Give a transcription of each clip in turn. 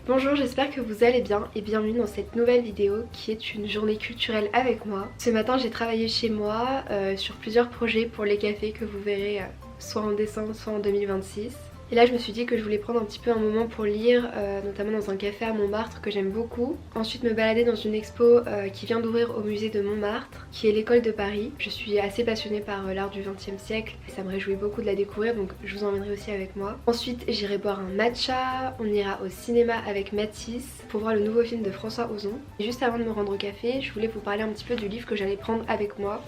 Bonjour, j'espère que vous allez bien et bienvenue dans cette nouvelle vidéo qui est une journée culturelle avec moi. Ce matin j'ai travaillé chez moi sur plusieurs projets pour les cafés que vous verrez soit en décembre soit en 2026. Et là je me suis dit que je voulais prendre un petit peu un moment pour lire, notamment dans un café à Montmartre que j'aime beaucoup. Ensuite me balader dans une expo qui vient d'ouvrir au musée de Montmartre, qui est l'école de Paris. Je suis assez passionnée par l'art du XXe siècle et ça me réjouit beaucoup de la découvrir, donc je vous emmènerai aussi avec moi. Ensuite j'irai boire un matcha, on ira au cinéma avec Mathis pour voir le nouveau film de François Ozon. Et juste avant de me rendre au café, je voulais vous parler un petit peu du livre que j'allais prendre avec moi.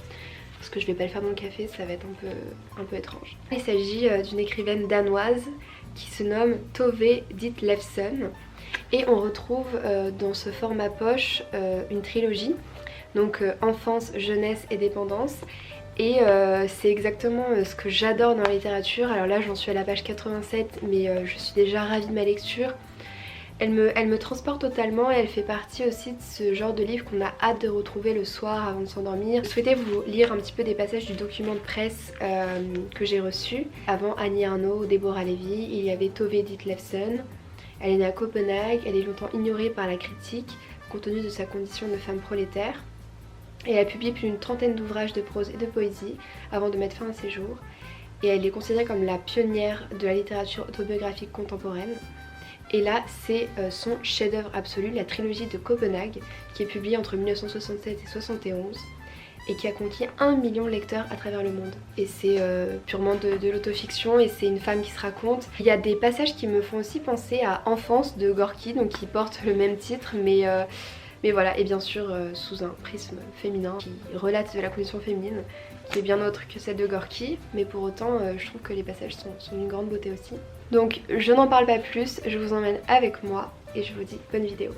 Parce que je vais pas le faire dans le café, ça va être un peu étrange. Il s'agit d'une écrivaine danoise qui se nomme Tove Ditlevsen. Et on retrouve dans ce format poche une trilogie. Donc enfance, jeunesse et dépendance. Et c'est exactement ce que j'adore dans la littérature. Alors là j'en suis à la page 87 mais je suis déjà ravie de ma lecture. Elle me transporte totalement et elle fait partie aussi de ce genre de livre qu'on a hâte de retrouver le soir avant de s'endormir. Je souhaitais vous lire un petit peu des passages du document de presse que j'ai reçu. Avant Annie Ernaux ou Déborah Lévy, il y avait Tove Ditlevsen. Elle est née à Copenhague, elle est longtemps ignorée par la critique compte tenu de sa condition de femme prolétaire. Et elle a publié plus d'une trentaine d'ouvrages de prose et de poésie avant de mettre fin à ses jours. Et elle est considérée comme la pionnière de la littérature autobiographique contemporaine. Et là c'est son chef-d'œuvre absolu, la trilogie de Copenhague, qui est publiée entre 1967 et 1971 et qui a conquis 1 million de lecteurs à travers le monde. Et c'est purement de l'autofiction et c'est une femme qui se raconte. Il y a des passages qui me font aussi penser à Enfance de Gorky, donc qui porte le même titre mais voilà, et bien sûr sous un prisme féminin qui relate de la condition féminine, qui est bien autre que celle de Gorky, mais pour autant je trouve que les passages sont d'une grande beauté aussi. Donc je n'en parle pas plus, je vous emmène avec moi et je vous dis bonne vidéo.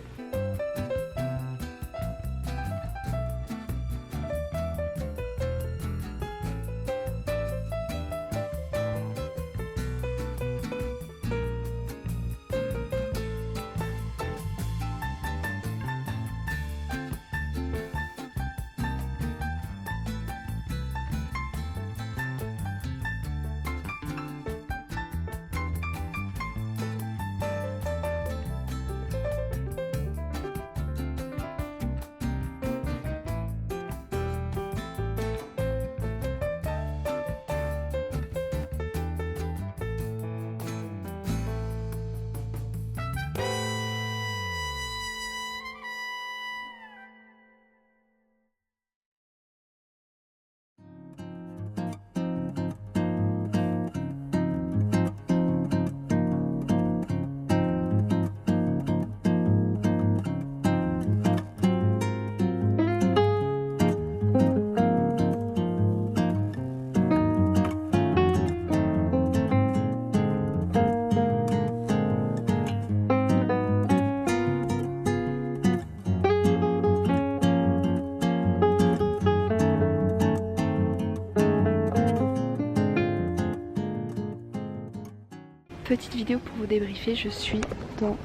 Petite vidéo pour vous débriefer, je suis dans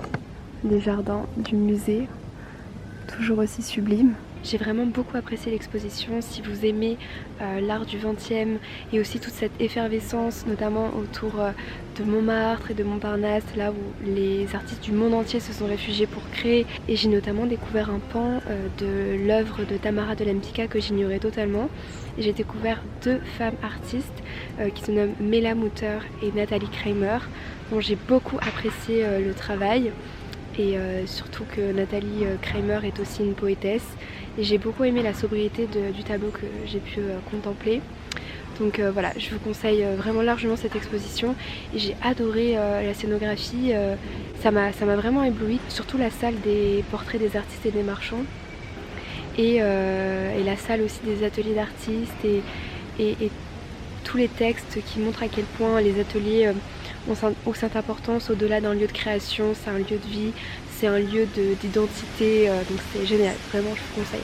les jardins du musée, toujours aussi sublime. J'ai vraiment beaucoup apprécié l'exposition. Si vous aimez l'art du 20e et aussi toute cette effervescence, notamment autour de Montmartre et de Montparnasse, là où les artistes du monde entier se sont réfugiés pour créer. Et j'ai notamment découvert un pan de l'œuvre de Tamara de Lempicka que j'ignorais totalement. Et j'ai découvert deux femmes artistes qui se nomment Mela Mutter et Nathalie Kramer, dont j'ai beaucoup apprécié le travail. Et surtout que Nathalie Kramer est aussi une poétesse. Et j'ai beaucoup aimé la sobriété du tableau que j'ai pu contempler. Donc voilà, je vous conseille vraiment largement cette exposition. Et j'ai adoré la scénographie, ça m'a vraiment ébloui. Surtout la salle des portraits des artistes et des marchands. Et la salle aussi des ateliers d'artistes et tous les textes qui montrent à quel point les ateliers ont cette importance au-delà d'un lieu de création. C'est un lieu de vie, c'est un lieu d'identité, donc c'est génial, vraiment je vous conseille.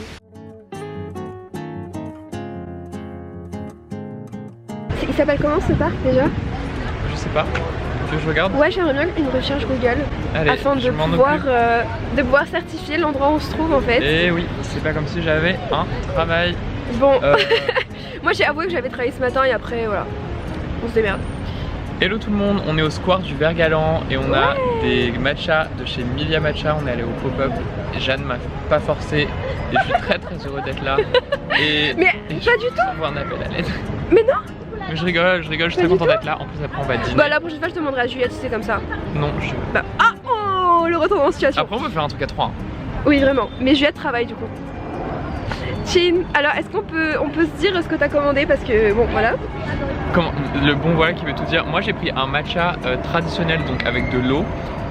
Il s'appelle comment ce parc déjà? Je sais pas, tu veux que je regarde? Ouais, j'aimerais bien une recherche Google. Allez, afin de pouvoir certifier l'endroit où on se trouve en fait. Et oui, c'est pas comme si j'avais un travail. Bon, moi j'ai avoué que j'avais travaillé ce matin et après voilà, on se démerde. Hello tout le monde, on est au square du Vert-Galant et on a des matchas de chez Milia Matcha. On est allé au pop-up. Jeanne m'a pas forcé et je suis très heureux d'être là. Mais pas du tout. On un appel à l'aide. Mais non. Mais je rigole, je suis très content d'être là. En plus après on va dîner. Bah la prochaine fois je demanderai à Juliette si c'est comme ça. Non, je... Bah, ah oh, le retour en situation. Après on peut faire un truc à 3. Hein. Oui vraiment, mais Juliette travaille du coup. Chin, alors est-ce qu'on peut se dire ce que t'as commandé parce que bon voilà. Comment, le bon voilà qui veut tout dire. Moi j'ai pris un matcha traditionnel donc avec de l'eau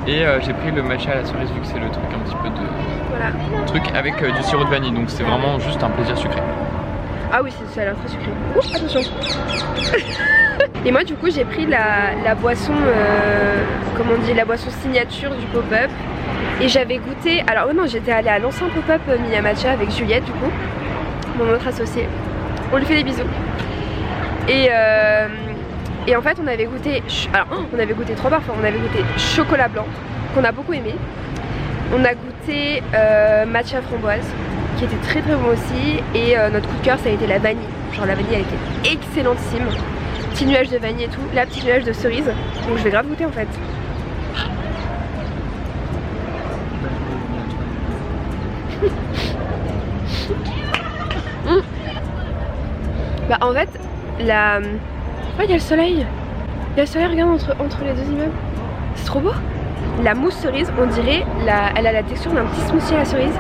et j'ai pris le matcha à la cerise vu que c'est le truc un petit peu de truc avec du sirop de vanille, donc c'est vraiment juste un plaisir sucré. Ah oui ça a l'air très sucré. Ouh, attention. Et moi du coup j'ai pris la boisson comment on dit, la boisson signature du pop-up. Et j'avais goûté, alors oh non j'étais allée à l'ancien pop-up Milia Matcha avec Juliette du coup, mon autre associé. On lui fait des bisous. Et en fait on avait goûté, alors on avait goûté 3 parfums. On avait goûté chocolat blanc qu'on a beaucoup aimé. On a goûté matcha framboise qui était très bon aussi. Et notre coup de cœur ça a été la vanille. Genre la vanille elle était excellentissime. Petit nuage de vanille et tout, là petit nuage de cerise. Donc je vais grave goûter en fait. Bah en fait la... Oh, il y a le soleil. Il y a le soleil, regarde, entre les deux immeubles. C'est trop beau. La mousse cerise, on dirait, elle a la texture d'un petit smoothie à la cerise.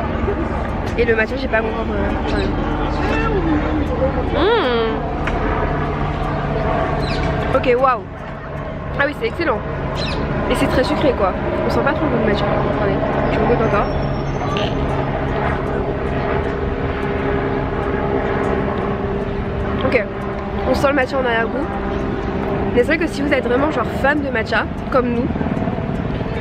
Et le matcha, j'ai pas encore... Ok, waouh. Ah oui, c'est excellent. Et c'est très sucré quoi. On sent pas trop le goût de matcha. Attendez, je vous goûte encore. Ok, on sent le matcha en arrière-goût. Mais c'est vrai que si vous êtes vraiment genre fan de matcha, comme nous.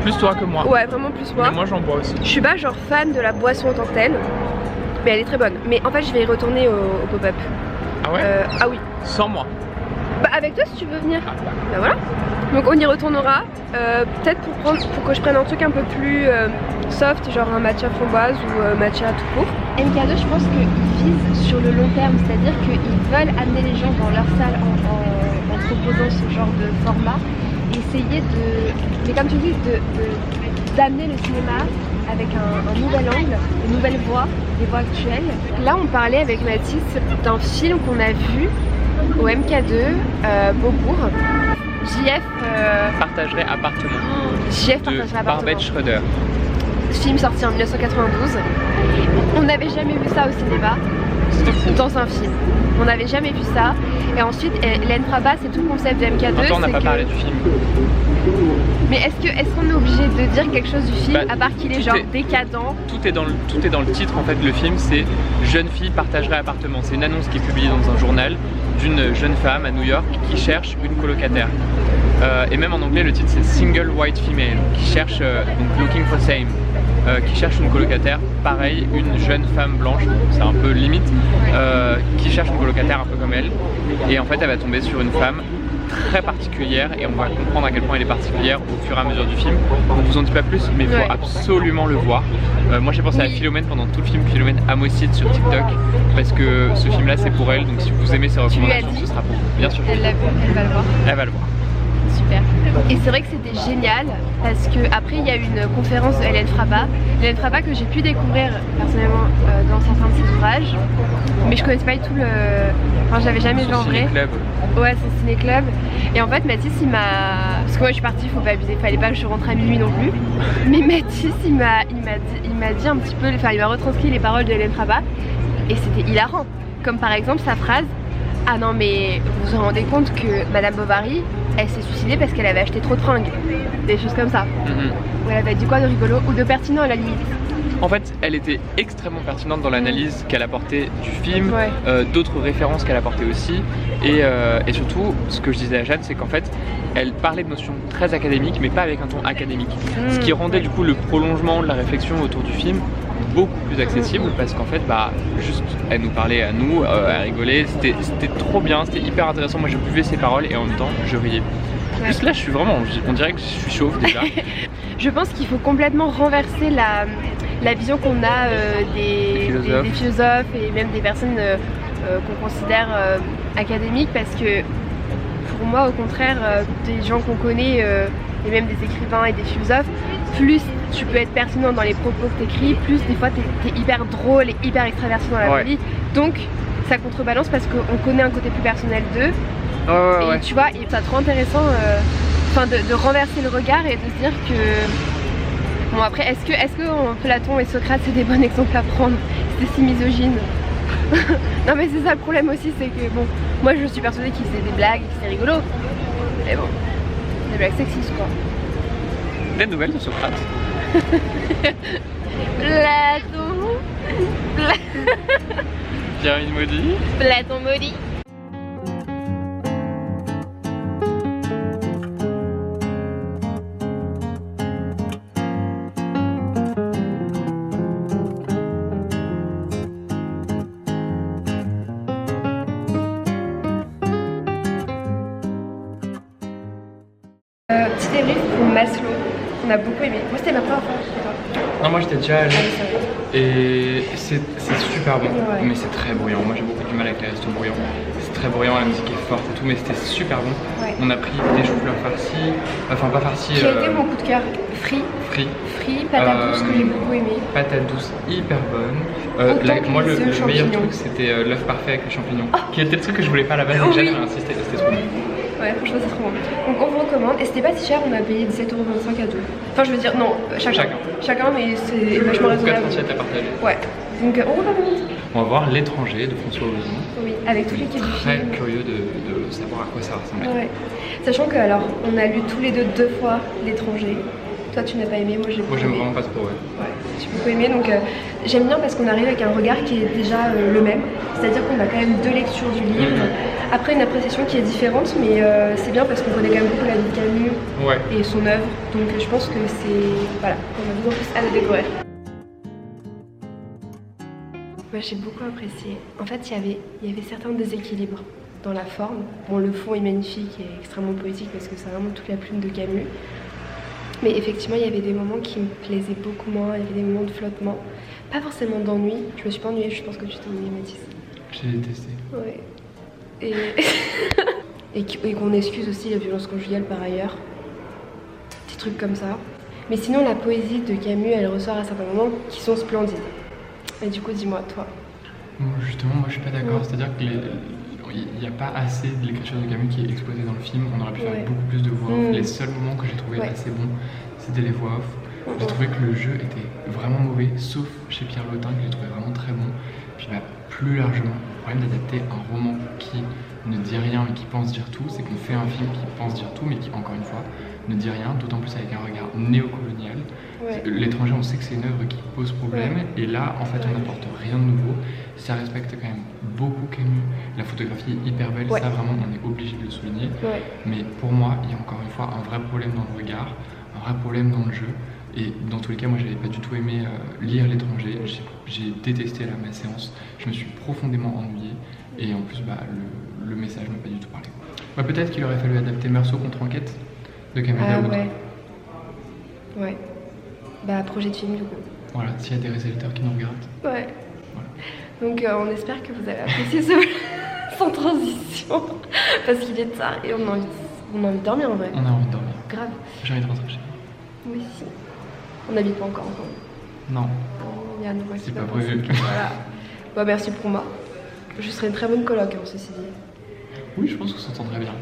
Plus toi que moi. Ouais, vraiment plus moi. Mais moi j'en bois aussi. Je suis pas genre fan de la boisson en tant que telle. Mais elle est très bonne. Mais en fait je vais y retourner au pop-up. Ah ouais Ah oui. Sans moi. Bah avec toi si tu veux venir. Bah voilà. Donc on y retournera. Peut-être pour que je prenne un truc un peu plus soft, genre un matcha framboise ou matcha tout court. MK2 je pense qu'ils visent sur le long terme, c'est-à-dire qu'ils veulent amener les gens dans leur salle en proposant ce genre de format et essayer de, mais comme tu dis, d'amener le cinéma avec un nouvel angle, de nouvelles voix, des voix actuelles. Là on parlait avec Mathis d'un film qu'on a vu au MK2, Beaubourg. JF partagerait appartement. JF partagerait appartement. Barbet Schroeder. Film sorti en 1992. On n'avait jamais vu ça au cinéma. Dans un film. On n'avait jamais vu ça. Et ensuite, Hélène Fraba, c'est tout le concept de MK2. Attends, on n'a pas parlé du film. Mais est-ce qu'on est obligé de dire quelque chose du film à part qu'il est genre décadent? Tout est dans le titre en fait. Le film c'est Jeune fille partagerait appartement. C'est une annonce qui est publiée dans un journal d'une jeune femme à New York qui cherche une colocataire. Et même en anglais le titre c'est Single White Female qui cherche donc Looking for Same. Qui cherche une colocataire, pareil, une jeune femme blanche, c'est un peu limite, qui cherche une colocataire un peu comme elle. Et en fait elle va tomber sur une femme très particulière et on va comprendre à quel point elle est particulière au fur et à mesure du film. On vous en dit pas plus mais il faut absolument le voir. Moi j'ai pensé à Philomène pendant tout le film, Philomène Amoside sur TikTok, parce que ce film là c'est pour elle, donc si vous aimez ses recommandations ce sera pour vous. Bien sûr. Elle l'a vu, elle va le voir. Elle va le voir. Super. Et c'est vrai que c'était génial parce que après il y a eu une conférence de Hélène Fraba. Hélène Fraba que j'ai pu découvrir personnellement dans certains de ses ouvrages, mais je connaissais pas du tout le... Enfin j'avais jamais vu en vrai. Club. Ouais, son ciné-club. Et en fait Mathis il m'a... Parce que moi je suis partie, faut pas abuser, fallait pas que je rentre à minuit non plus. Mais Mathis il m'a dit un petit peu, enfin il m'a retranscrit les paroles de Hélène Fraba et c'était hilarant. Comme par exemple sa phrase: ah non mais vous vous rendez compte que Madame Bovary elle s'est suicidée parce qu'elle avait acheté trop de fringues. Des choses comme ça. Ou elle avait dit quoi de rigolo ou de pertinent à la limite. En fait, elle était extrêmement pertinente dans l'analyse qu'elle apportait du film, d'autres références qu'elle apportait aussi. Et surtout, ce que je disais à Jeanne, c'est qu'en fait, elle parlait de notions très académiques, mais pas avec un ton académique. Ce qui rendait du coup le prolongement de la réflexion autour du film beaucoup plus accessible, parce qu'en fait, bah, juste, elle nous parlait à nous, elle rigolait, c'était trop bien, c'était hyper intéressant. Moi, je buvais ses paroles et en même temps, je riais. Juste là, je suis vraiment, on dirait que je suis chauve déjà. Je pense qu'il faut complètement renverser la vision qu'on a des philosophes et même des personnes qu'on considère académiques, parce que pour moi au contraire des gens qu'on connaît et même des écrivains et des philosophes, plus tu peux être pertinent dans les propos que t'écris, plus des fois t'es hyper drôle et hyper extraverti dans la vraie vie. Donc ça contrebalance parce qu'on connaît un côté plus personnel d'eux. Et tu vois, et c'est trop intéressant de renverser le regard et de se dire que... Bon après, est-ce que Platon et Socrate c'est des bons exemples à prendre? C'était si misogyne. Non mais c'est ça le problème aussi, c'est que bon, moi je suis persuadée qu'ils faisaient des blagues et que c'était rigolo. Mais bon, des blagues sexistes quoi. Des nouvelles de Socrate. Platon. Pyramide maudit. Platon maudit. Petit débrief pour Maslow, on a beaucoup aimé. Moi c'était ma première fois, et toi? Non, moi j'étais déjà allé et c'est super bon, mais c'est très bruyant. Moi j'ai beaucoup du mal avec les restos bruyants. C'est très bruyant, la musique est forte et tout, mais c'était super bon. On a pris des choux-fleurs farcis, enfin pas farcis. Qui a été mon coup de cœur, frit, patate douce que j'ai beaucoup aimé. Patate douce hyper bonne. Moi le meilleur truc c'était l'œuf parfait avec les champignons, qui était le truc que je voulais pas à la base, mais j'avais insisté, c'était trop bon. Ouais, franchement c'est trop bon. Donc on vous recommande, et c'était pas si cher, on a payé 17,25€ à deux. Enfin je veux dire, non, chacun, mais c'est vachement raisonnable. À partager. Ouais, donc on recommande. On va voir L'étranger de François Ozon. Oui, avec toute l'équipe du film. Très curieux de savoir à quoi ça ressemble. Ouais. Sachant que alors, on a lu tous les deux fois L'étranger. Toi tu n'as pas aimé, moi j'ai beaucoup aimé. Moi j'aime vraiment pas trop, ouais. J'ai beaucoup aimé, donc j'aime bien parce qu'on arrive avec un regard qui est déjà le même. C'est-à-dire qu'on a quand même deux lectures du livre. Après une appréciation qui est différente, mais c'est bien parce qu'on connaît quand même beaucoup la vie de Camus et son œuvre. Donc je pense que c'est... Voilà, on a beaucoup plus à le découvrir. Moi j'ai beaucoup apprécié. En fait il y avait certains déséquilibres dans la forme. Bon, le fond est magnifique et extrêmement poétique parce que c'est vraiment toute la plume de Camus. Mais effectivement il y avait des moments qui me plaisaient beaucoup moins, il y avait des moments de flottement. Pas forcément d'ennui, je me suis pas ennuyée, je pense que tu t'es ennuyée Mathis. J'ai détesté. Ouais. Et qu'on excuse aussi la violence conjugale par ailleurs. Des trucs comme ça. Mais sinon la poésie de Camus elle ressort à certains moments qui sont splendides. Et du coup dis-moi toi. Justement moi je suis pas d'accord, c'est-à-dire que il n'y a pas assez de l'écriture de Camus qui est exposée dans le film, on aurait pu faire beaucoup plus de voix off. Les seuls moments que j'ai trouvé assez bons, c'était les voix off. J'ai trouvé que le jeu était vraiment mauvais, sauf chez Pierre Lotin que j'ai trouvé vraiment très bon. Puis plus largement, le problème d'adapter un roman qui ne dit rien et qui pense dire tout, c'est qu'on fait un film qui pense dire tout mais qui, encore une fois, ne dit rien, d'autant plus avec un regard néocolonial. L'étranger, on sait que c'est une œuvre qui pose problème et là, en fait, on n'apporte rien de nouveau. Ça respecte quand même beaucoup Camus. La photographie est hyper belle, ça vraiment, on est obligé de le souligner. Mais pour moi, il y a encore une fois un vrai problème dans le regard, un vrai problème dans le jeu. Et dans tous les cas, moi j'avais pas du tout aimé lire L'étranger, j'ai détesté ma séance, je me suis profondément ennuyé et en plus le message m'a pas du tout parlé. Peut-être qu'il aurait fallu adapter Meursault contre enquête de Camille Daoud. Ouais. Projet de film du coup. Voilà, s'il y a des réalisateurs qui nous regardent. Ouais. Voilà. Donc on espère que vous avez apprécié ce sans transition parce qu'il est tard et on a envie de dormir en vrai. On a envie de dormir. Grave. J'ai envie de rentrer chez moi. Oui, si. On n'habite pas encore ensemble. Non. Yann, c'est pas prévu. Voilà. Merci pour moi. Je serais une très bonne coloc, ceci dit. Oui, je pense qu'on s'entendrait bien.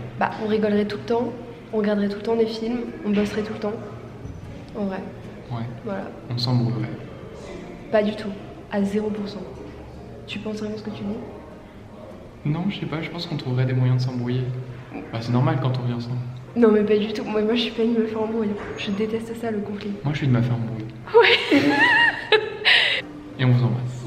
On rigolerait tout le temps, on regarderait tout le temps des films, on bosserait tout le temps. En vrai. Ouais. Voilà. On s'embrouillerait. Pas du tout. À 0%. Tu penses vraiment ce que tu dis? Non, je sais pas, je pense qu'on trouverait des moyens de s'embrouiller. C'est normal quand on vit ensemble. Non mais pas du tout, moi je suis pas une meuf embrouille, je déteste ça le conflit. Moi je suis une meuf embrouille. Ouais. Et on vous embrasse.